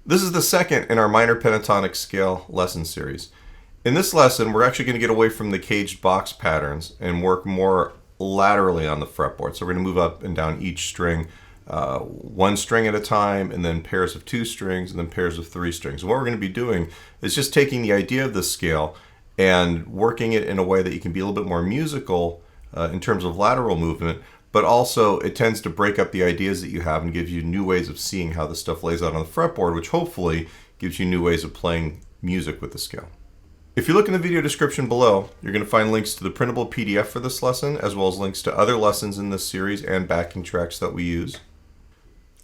This is the second in our minor pentatonic scale lesson series. In this lesson, we're actually going to get away from the caged box patterns and work more laterally on the fretboard. So we're going to move up and down each string, one string at a time, and then pairs of 2 strings, and then pairs of 3 strings. And what we're going to be doing is just taking the idea of this scale and working it in a way that you can be a little bit more musical in terms of lateral movement, but also it tends to break up the ideas that you have and gives you new ways of seeing how this stuff lays out on the fretboard, which hopefully gives you new ways of playing music with the scale. If you look in the video description below, you're going to find links to the printable PDF for this lesson, as well as links to other lessons in this series and backing tracks that we use.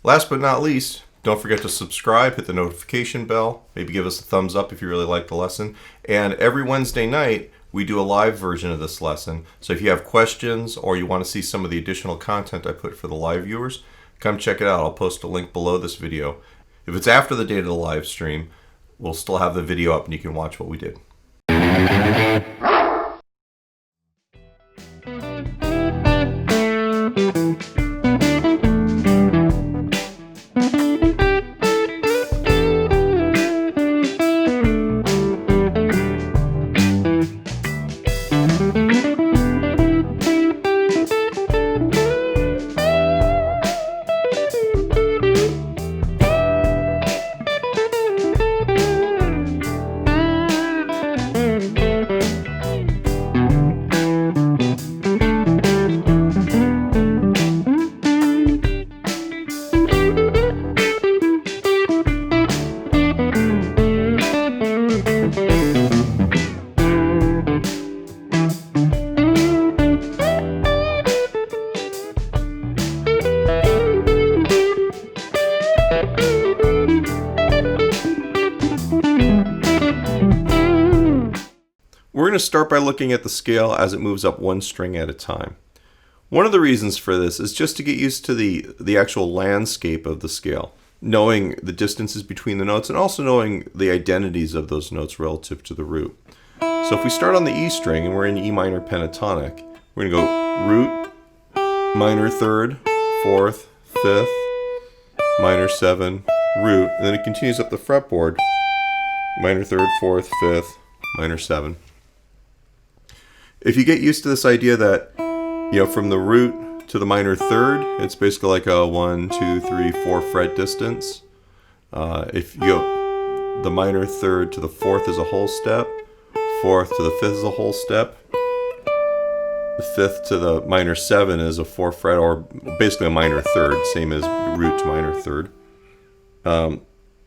Last but not least, don't forget to subscribe, hit the notification bell, maybe give us a thumbs up if you really like the lesson. And every Wednesday night, we do a live version of this lesson. So if you have questions or you want to see some of the additional content I put for the live viewers, come check it out. I'll post a link below this video. If it's after the date of the live stream, we'll still have the video up and you can watch what we did. We're going to start by looking at the scale as it moves up one string at a time. One of the reasons for this is just to get used to the actual landscape of the scale, knowing the distances between the notes and also knowing the identities of those notes relative to the root. So if we start on the E string and we're in E minor pentatonic, we're going to go root, minor third, fourth, fifth, minor 7, root, and then it continues up the fretboard, minor third, fourth, fifth, minor 7. If you get used to this idea that, from the root to the minor third, it's basically like a 1, 2, 3, 4 fret distance. If you go the minor third to the fourth is a whole step, fourth to the fifth is a whole step, the fifth to the minor 7 is a 4 fret, or basically a minor third, same as root to minor third. And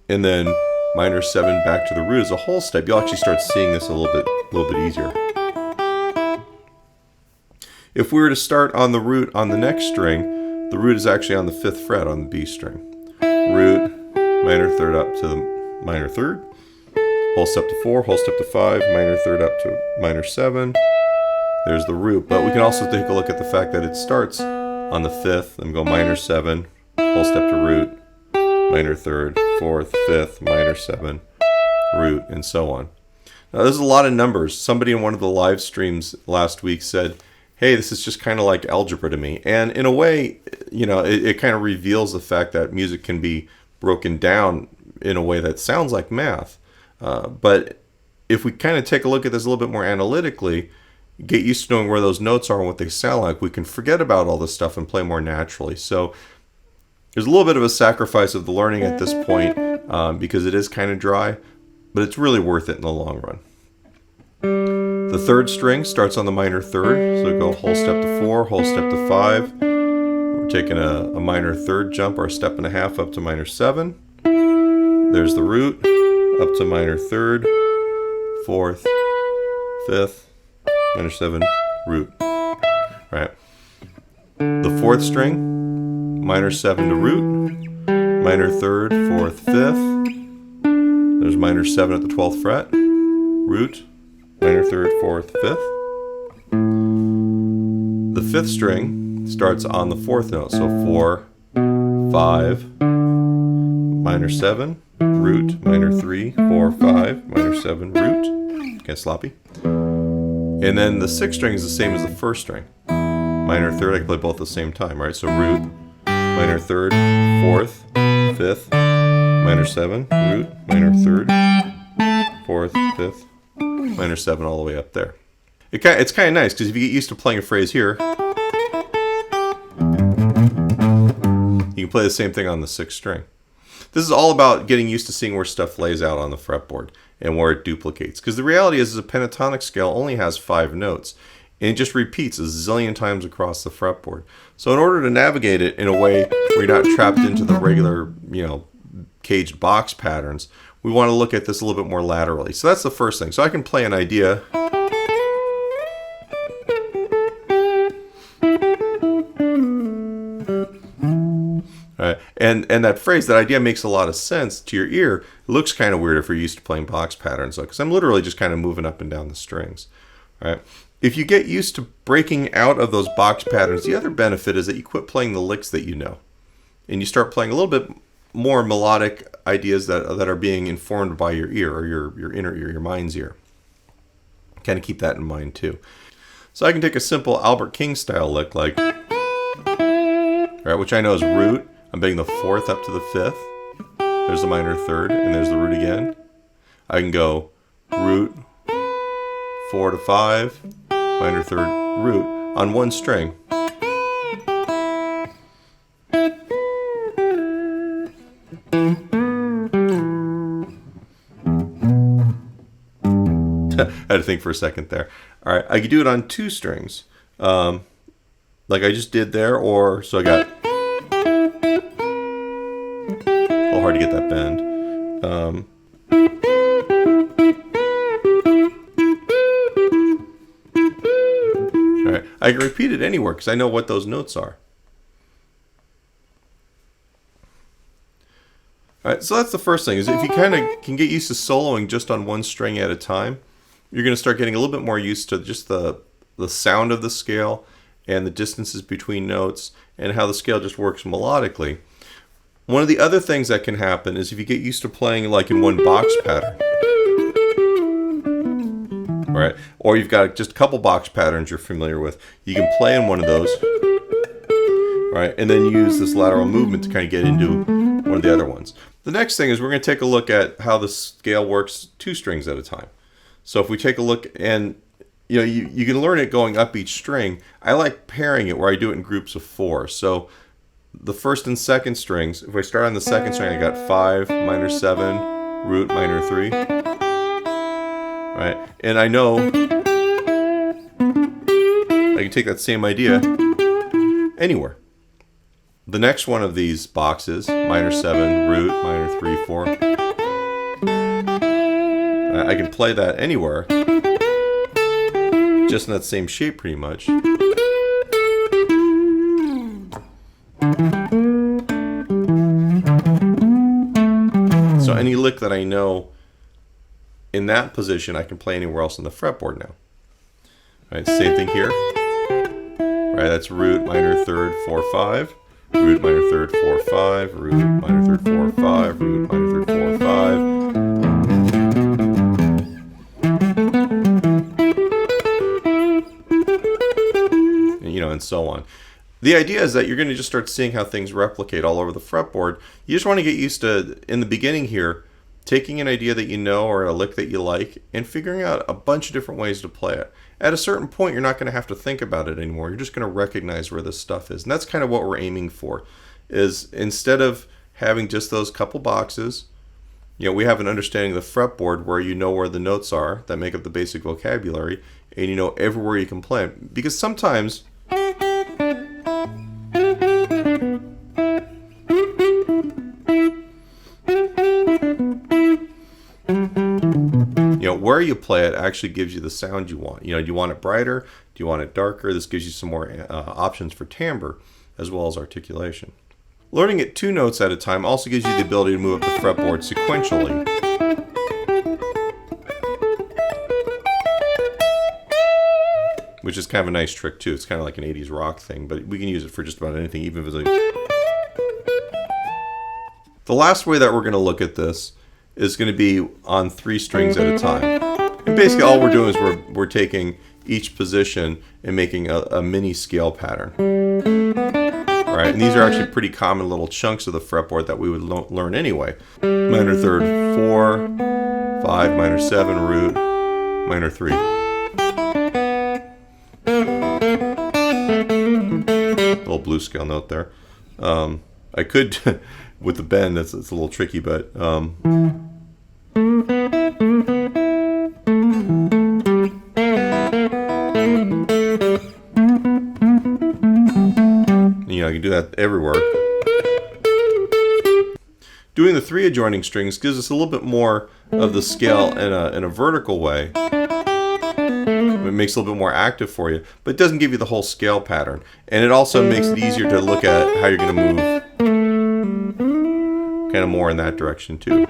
then minor 7 back to the root is a whole step. You'll actually start seeing this a little bit easier. If we were to start on the root on the next string, the root is actually on the 5th fret on the B string. Root, minor third up to the minor third, whole step to 4, whole step to 5, minor third up to minor 7. There's the root, but we can also take a look at the fact that it starts on the 5th, then go minor 7, whole step to root, minor third, 4th, 5th, minor 7, root, and so on. Now there's a lot of numbers. Somebody in one of the live streams last week said, hey, this is just kind of like algebra to me. And in a way, it kind of reveals the fact that music can be broken down in a way that sounds like math. But if we kind of take a look at this a little bit more analytically, get used to knowing where those notes are and what they sound like, we can forget about all this stuff and play more naturally. So there's a little bit of a sacrifice of the learning at this point because it is kind of dry, but it's really worth it in the long run. The third string starts on the minor third, so we go whole step to 4, whole step to 5. We're taking a minor third jump, or a step and a half up to minor 7. There's the root, up to minor third, 4th, 5th, minor 7, root. Right. The fourth string, minor 7 to root, minor third, 4th, 5th. There's minor 7 at the 12th fret, root, minor third, 4th, 5th. The fifth string starts on the 4th note, so 4, 5, minor 7, root, minor 3, 4, 5, minor 7, root. Get sloppy. And then the sixth string is the same as the first string. Minor third, I can play both at the same time, right? So root, minor third, 4th, 5th, minor 7, root, minor 3rd, 4th, 5th, minor 7 all the way up there. It's kind of nice because if you get used to playing a phrase here, you can play the same thing on the 6th string. This is all about getting used to seeing where stuff lays out on the fretboard and where it duplicates. Because the reality is a pentatonic scale only has 5 notes. And it just repeats a zillion times across the fretboard. So in order to navigate it in a way where you're not trapped into the regular, caged box patterns, we want to look at this a little bit more laterally. So that's the first thing. So I can play an idea. Right. And that phrase, that idea makes a lot of sense to your ear. It looks kind of weird if you're used to playing box patterns, because I'm literally just kind of moving up and down the strings. Right. If you get used to breaking out of those box patterns, the other benefit is that you quit playing the licks that you know. And you start playing a little bit more melodic ideas that are being informed by your ear, or your inner ear, your mind's ear. Kind of keep that in mind too. So I can take a simple Albert King style lick like, right, which I know is root. I'm bringing the 4th up to the 5th. There's the minor 3rd, and there's the root again. I can go root, 4 to 5, minor 3rd, root on one string. I had to think for a second there. All right, I could do it on 2 strings, like I just did there, or so I got. A little hard to get that bend. All right, I can repeat it anywhere because I know what those notes are. All right, so that's the first thing, is if you kind of can get used to soloing just on one string at a time, you're going to start getting a little bit more used to just the sound of the scale and the distances between notes and how the scale just works melodically. One of the other things that can happen is if you get used to playing like in one box pattern, right? Or you've got just a couple box patterns you're familiar with, you can play in one of those, right? And then use this lateral movement to kind of get into one of the other ones. The next thing is we're going to take a look at how the scale works 2 strings at a time. So if we take a look, and you can learn it going up each string. I like pairing it where I do it in groups of 4. So the 1st and 2nd strings, if I start on the 2nd string, I got 5, minor 7, root, minor 3. Right? And I know I can take that same idea anywhere. The next one of these boxes, minor 7, root, minor 3, 4. I can play that anywhere, just in that same shape pretty much. So any lick that I know in that position, I can play anywhere else on the fretboard now. All right, same thing here. Right, that's root, minor 3rd, 4, 5. Root, minor 3rd, 4, 5. Root, minor 3rd, 4, 5. Root, minor 3rd, 4, 5. And so on. The idea is that you're going to just start seeing how things replicate all over the fretboard. You just want to get used to, in the beginning here, taking an idea that you know or a lick that you like and figuring out a bunch of different ways to play it. At a certain point, you're not going to have to think about it anymore. You're just going to recognize where this stuff is. And that's kind of what we're aiming for, is instead of having just those couple boxes, we have an understanding of the fretboard where you know where the notes are that make up the basic vocabulary, and you know everywhere you can play it. Because sometimes where you play it actually gives you the sound you want. Do you want it brighter? Do you want it darker? This gives you some more options for timbre as well as articulation. Learning it 2 notes at a time also gives you the ability to move up the fretboard sequentially. Which is kind of a nice trick too. It's kind of like an 80s rock thing, but we can use it for just about anything, even if it's The last way that we're going to look at this is going to be on 3 strings at a time. And basically all we're doing is we're taking each position and making a mini scale pattern. Right? right, and these are actually pretty common little chunks of the fretboard that we would learn anyway. Minor third 4, 5, minor 7, root, minor 3. Little blues scale note there. I could, with the bend, it's a little tricky, but I can do that everywhere. Doing the 3 adjoining strings gives us a little bit more of the scale in a vertical way. It makes it a little bit more active for you, but it doesn't give you the whole scale pattern. And it also makes it easier to look at how you're going to move kind of more in that direction too.